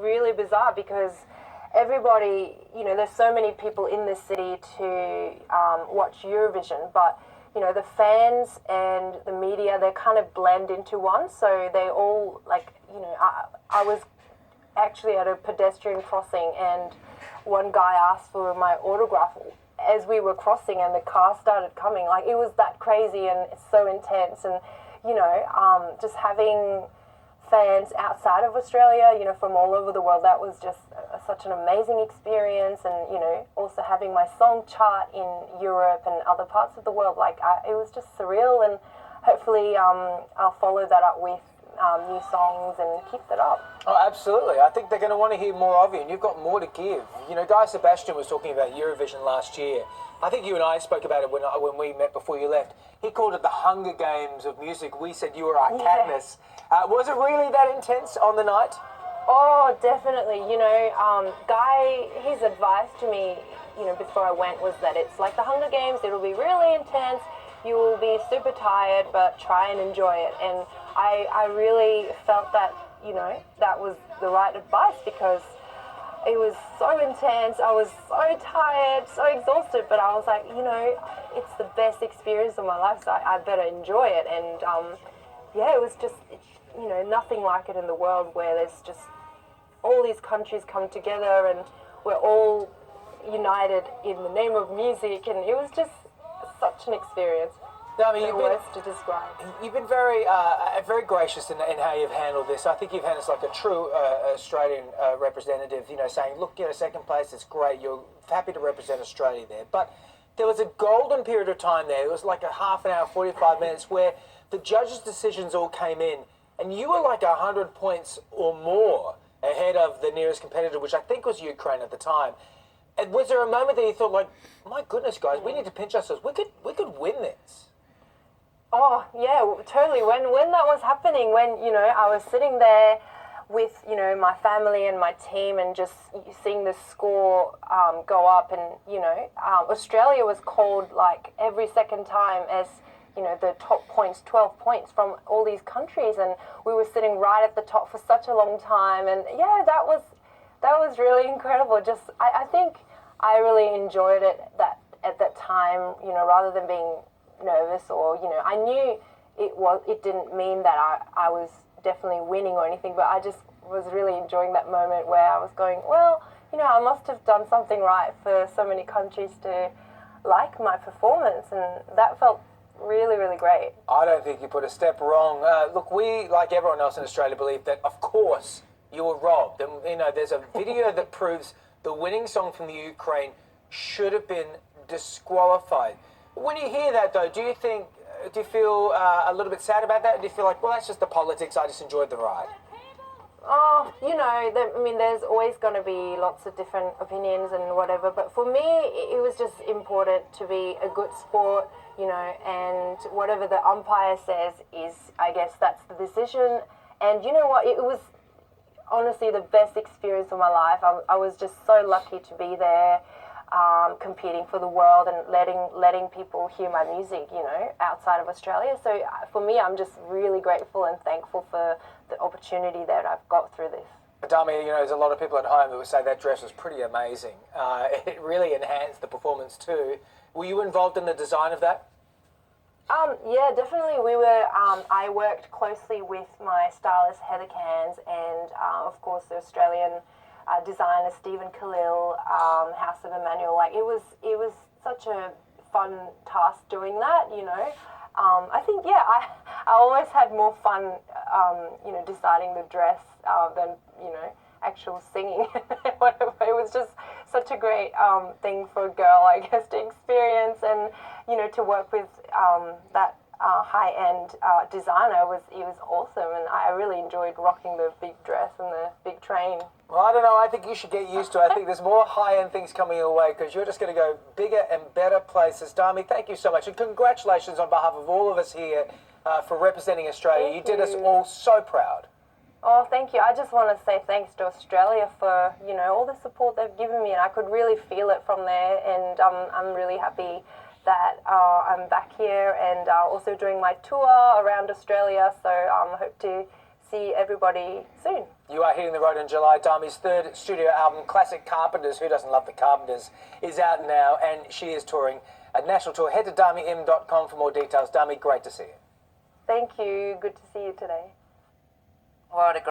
really bizarre because everybody, there's so many people in this city to watch Eurovision, but the fans and the media, they kind of blend into one. So they all I was actually at a pedestrian crossing and one guy asked for my autograph as we were crossing and the car started coming. Like, it was that crazy and it's so intense. And, just having fans outside of Australia, from all over the world, that was just such an amazing experience. And, also having my song chart in Europe and other parts of the world, it was just surreal. And hopefully I'll follow that up with new songs and keep that up. Oh, absolutely. I think they're going to want to hear more of you, and you've got more to give. Guy Sebastian was talking about Eurovision last year. I think you and I spoke about it when we met before you left. He called it the Hunger Games of music. We said you were our Katniss. Was it really that intense on the night? Oh, definitely. Guy, his advice to me, before I went was that it's like the Hunger Games. It'll be really intense. You will be super tired, but try and enjoy it. And I really felt that, that was the right advice because it was so intense. I was so tired, so exhausted, but I was like, it's the best experience of my life, so I better enjoy it. And it was just, nothing like it in the world where there's just all these countries come together and we're all united in the name of music, and it was just such an experience. Dami, words to describe. You've been very gracious in how you've handled this. I think you've handled this like a true Australian representative, saying, look, second place, it's great, you're happy to represent Australia there. But there was a golden period of time there. It was like a half an hour, 45 minutes, where the judges' decisions all came in, and you were like 100 points or more ahead of the nearest competitor, which I think was Ukraine at the time. And was there a moment that you thought, like, my goodness, guys, we need to pinch ourselves. We could win this. Oh, yeah, totally. When that was happening, when, I was sitting there with, my family and my team and just seeing the score go up and, Australia was called like every second time as, the top points, 12 points from all these countries, and we were sitting right at the top for such a long time. And yeah, that was really incredible. Just, I think I really enjoyed it at that time, rather than being nervous or, I knew it didn't mean that I was definitely winning or anything, but I just was really enjoying that moment where I was going, well, I must have done something right for so many countries to like my performance, and that felt really, really great. I don't think you put a step wrong. Look, we, like everyone else in Australia, believe that, of course, you were robbed. And, there's a video that proves the winning song from the Ukraine should have been disqualified. When you hear that, though, do you feel a little bit sad about that? Do you feel like, well, that's just the politics, I just enjoyed the ride? Oh, there's always going to be lots of different opinions and whatever, but for me, it was just important to be a good sport, and whatever the umpire says is, I guess that's the decision. And you know what, it was honestly the best experience of my life. I was just so lucky to be there, competing for the world and letting people hear my music, outside of Australia. So for me, I'm just really grateful and thankful for the opportunity that I've got through this. Dami, there's a lot of people at home that would say that dress was pretty amazing. It really enhanced the performance too. Were you involved in the design of that? Yeah, definitely. We were. I worked closely with my stylist Heather Cairns and, of course, the Australian designer Stephen Khalil, House of Emmanuel. Like, it was such a fun task doing that. I think I always had more fun, deciding the dress than actual singing. Whatever. It was just such a great thing for a girl, I guess, to experience, and to work with that high-end designer was awesome, and I really enjoyed rocking the big dress and the big train. Well, I don't know. I think you should get used to it. I think there's more high-end things coming your way because you're just going to go bigger and better places. Dami, thank you so much, and congratulations on behalf of all of us here for representing Australia. You did us all so proud. Oh, thank you. I just want to say thanks to Australia for, all the support they've given me, and I could really feel it from there, and I'm really happy that I'm back here and also doing my tour around Australia, so I hope to see everybody soon. You are hitting the road in July. Dami's third studio album, Classic Carpenters, who doesn't love the Carpenters, is out now, and she is touring a national tour. Head to damiim.com for more details. Dami, great to see you. Thank you. Good to see you today. What a